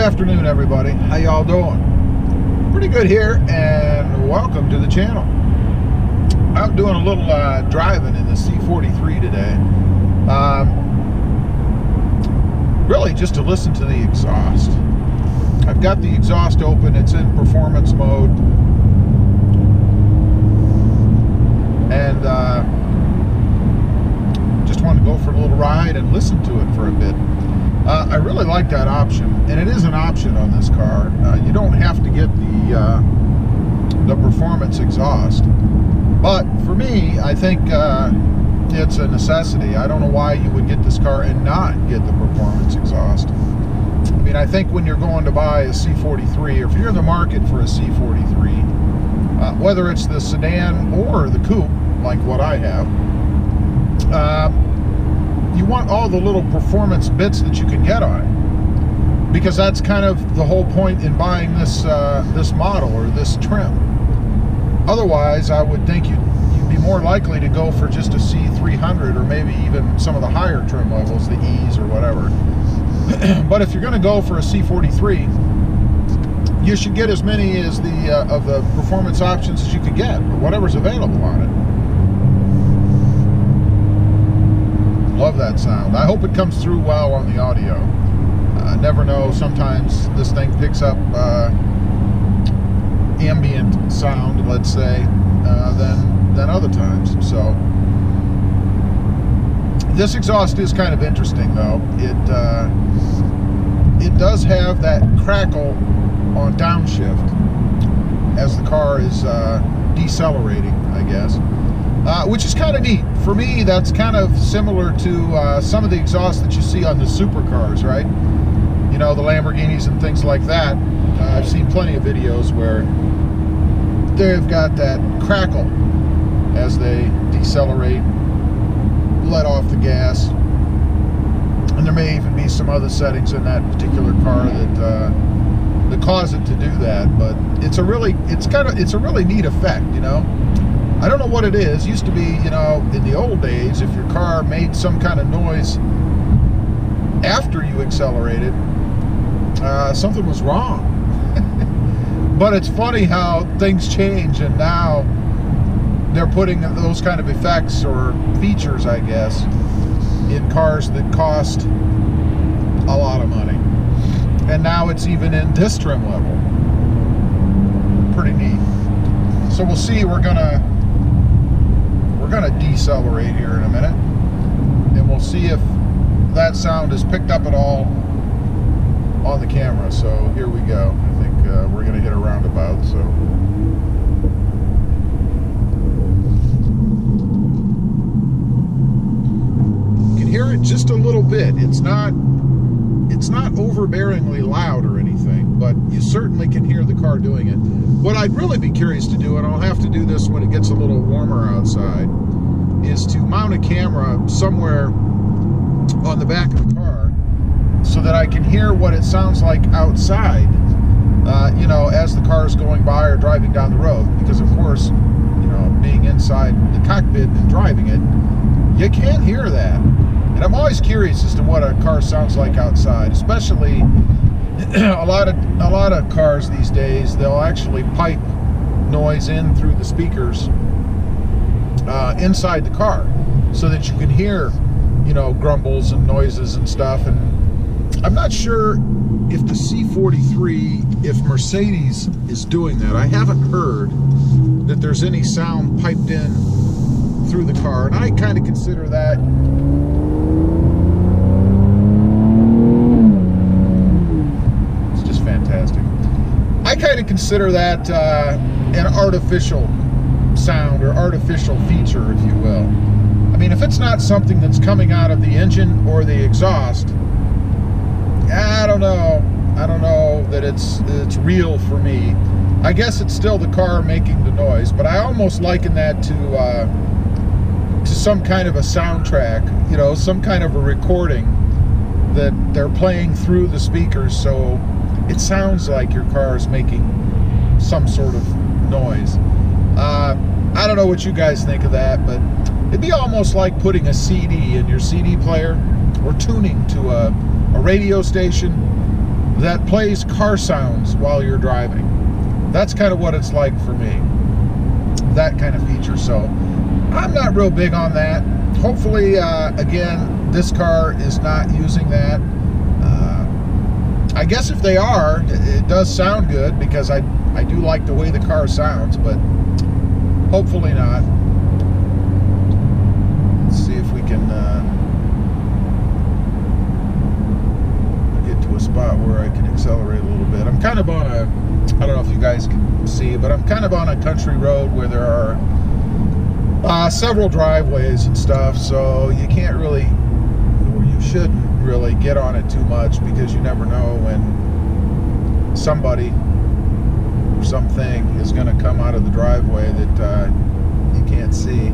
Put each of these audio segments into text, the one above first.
afternoon, everybody. How y'all doing? Pretty good here, and welcome to the channel. I'm doing a little driving in the C43 today. Really just to listen to the exhaust. I've got the exhaust open. It's in performance mode. And just wanted to go for a little ride and listen to it for a bit. I really like that option, and it is an option on this car. You don't have to get the performance exhaust, but for me, I think it's a necessity. I don't know why you would get this car and not get the performance exhaust. I mean, I think when you're going to buy a C43, or if you're in the market for a C43, whether it's the sedan or the coupe, like what I have, you want all the little performance bits that you can get on it, because that's kind of the whole point in buying this this model or this trim. Otherwise, I would think you'd be more likely to go for just a C300, or maybe even some of the higher trim levels, the E's or whatever. But if you're going to go for a C43, you should get as many as of the performance options as you could get, or whatever's available on it. Love that sound. I hope it comes through well on the audio. I never know, sometimes this thing picks up ambient sound, let's say, than other times. So this exhaust is kind of interesting, though. It does have that crackle on downshift as the car is decelerating, I guess. Which is kind of neat. For me, that's kind of similar to some of the exhausts that you see on the supercars, right? You know, the Lamborghinis and things like that. I've seen plenty of videos where they've got that crackle as they decelerate, let off the gas. And there may even be some other settings in that particular car that cause it to do that. But it's a really neat effect, you know. I don't know what it is. Used to be, you know, in the old days, if your car made some kind of noise after you accelerated, something was wrong. But it's funny how things change, and now they're putting those kind of effects or features, I guess, in cars that cost a lot of money. And now it's even in this trim level. Pretty neat. So we'll see. We're gonna decelerate here in a minute, and we'll see if that sound is picked up at all on the camera. So here we go. I think we're gonna hit a roundabout. So you can hear it just a little bit. It's not overbearingly loud or anything, but you certainly can hear the car doing it. What I'd really be curious to do, and I'll have to do this when it gets a little warmer outside, is to mount a camera somewhere on the back of the car so that I can hear what it sounds like outside, you know, as the car is going by or driving down the road. Because of course, you know, being inside the cockpit and driving it, you can't hear that. And I'm always curious as to what a car sounds like outside, especially a lot of cars these days. They'll actually pipe noise in through the speakers inside the car, so that you can hear, you know, grumbles and noises and stuff. And I'm not sure if the C43, if Mercedes is doing that. I haven't heard that there's any sound piped in through the car, and I kind of consider that I kind of consider that an artificial sound or artificial feature, if you will. I mean, if it's not something that's coming out of the engine or the exhaust, I don't know that it's real for me. I guess it's still the car making the noise, but I almost liken that to some kind of a soundtrack, you know, some kind of a recording that they're playing through the speakers, so it sounds like your car is making some sort of noise. I don't know what you guys think of that, but it'd be almost like putting a CD in your CD player, or tuning to a radio station that plays car sounds while you're driving. That's kind of what it's like for me, that kind of feature. So I'm not real big on that. Hopefully, again, this car is not using that. I guess if they are, it does sound good, because I do like the way the car sounds, but hopefully not. Let's see if we can get to a spot where I can accelerate a little bit. I'm kind of on a, I don't know if you guys can see, but I'm kind of on a country road where there are several driveways and stuff, so you can't really, or you shouldn't really get on it too much, because you never know when somebody or something is going to come out of the driveway that you can't see.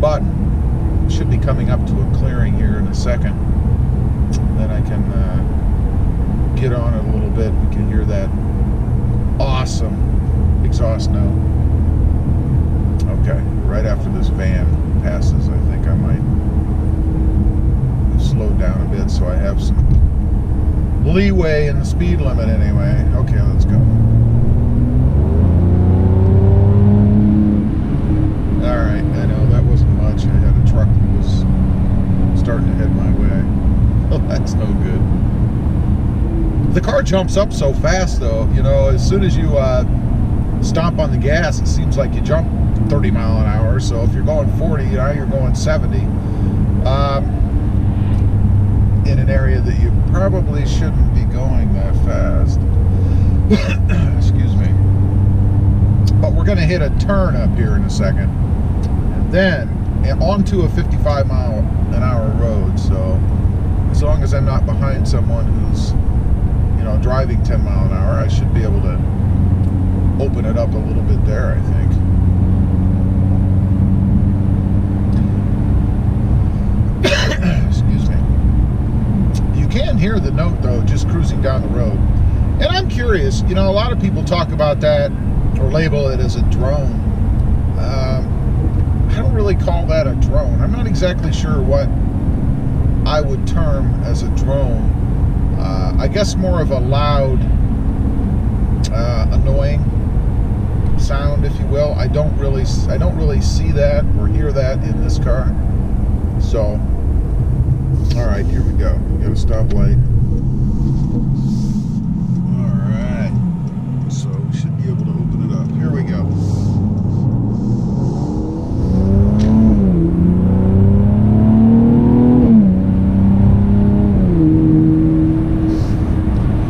But it should be coming up to a clearing here in a second. Then I can get on it a little bit. We can hear that awesome exhaust note. Okay, right after this van passes, I think I might slow down a bit so I have some leeway in the speed limit anyway. Okay, let's go. Alright, I know that wasn't much. I had a truck that was starting to head my way. Oh, that's no good. The car jumps up so fast though, you know, as soon as you stomp on the gas, it seems like you jump 30 mile an hour. So if you're going 40, you know, you're going 70. In an area that you probably shouldn't be going that fast. Excuse me. But we're going to hit a turn up here in a second, and then onto a 55 mile an hour road. So as long as I'm not behind someone who's, you know, driving 10 mile an hour, I should be able to open it up a little bit there, I think. Excuse me. You can hear the note though, just cruising down the road. And I'm curious, you know, a lot of people talk about that or label it as a drone. I don't really call that a drone. I'm not exactly sure what I would term as a drone. I guess more of a loud, annoying sound, if you will. I don't really see that or hear that in this car. So, all right, here we go. We got a stoplight. All right, so we should be able to open it up. Here we go.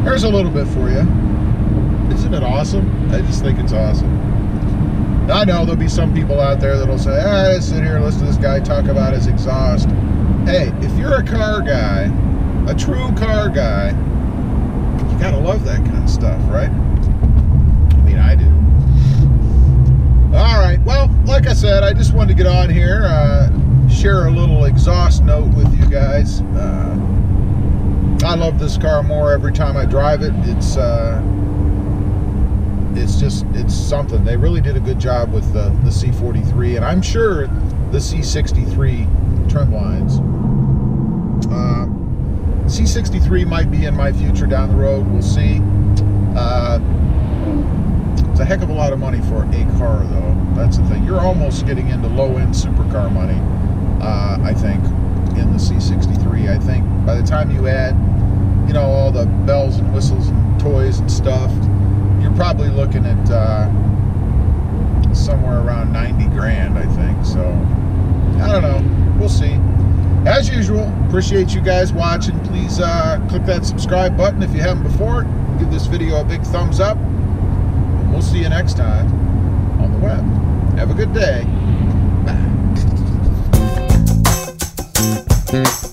There's a little bit for you. Isn't it awesome? I just think it's awesome. I know there'll be some people out there that'll say, I sit here and listen to this guy talk about his exhaust. Hey, if you're a car guy, a true car guy, you gotta love that kind of stuff, right? I mean, I do. All right, well, like I said, I just wanted to get on here, share a little exhaust note with you guys. I love this car more every time I drive it. It's something. They really did a good job with the C43, and I'm sure the C63 trim lines. C63 might be in my future down the road. We'll see. It's a heck of a lot of money for a car, though. That's the thing. You're almost getting into low-end supercar money, I think, in the C63. I think by the time you add, you know, all the bells and whistles and toys and stuff, you're probably looking at somewhere around 90 grand, I think. So, I don't know. We'll see. As usual, appreciate you guys watching. Please click that subscribe button if you haven't before. Give this video a big thumbs up. And we'll see you next time on the web. Have a good day. Bye.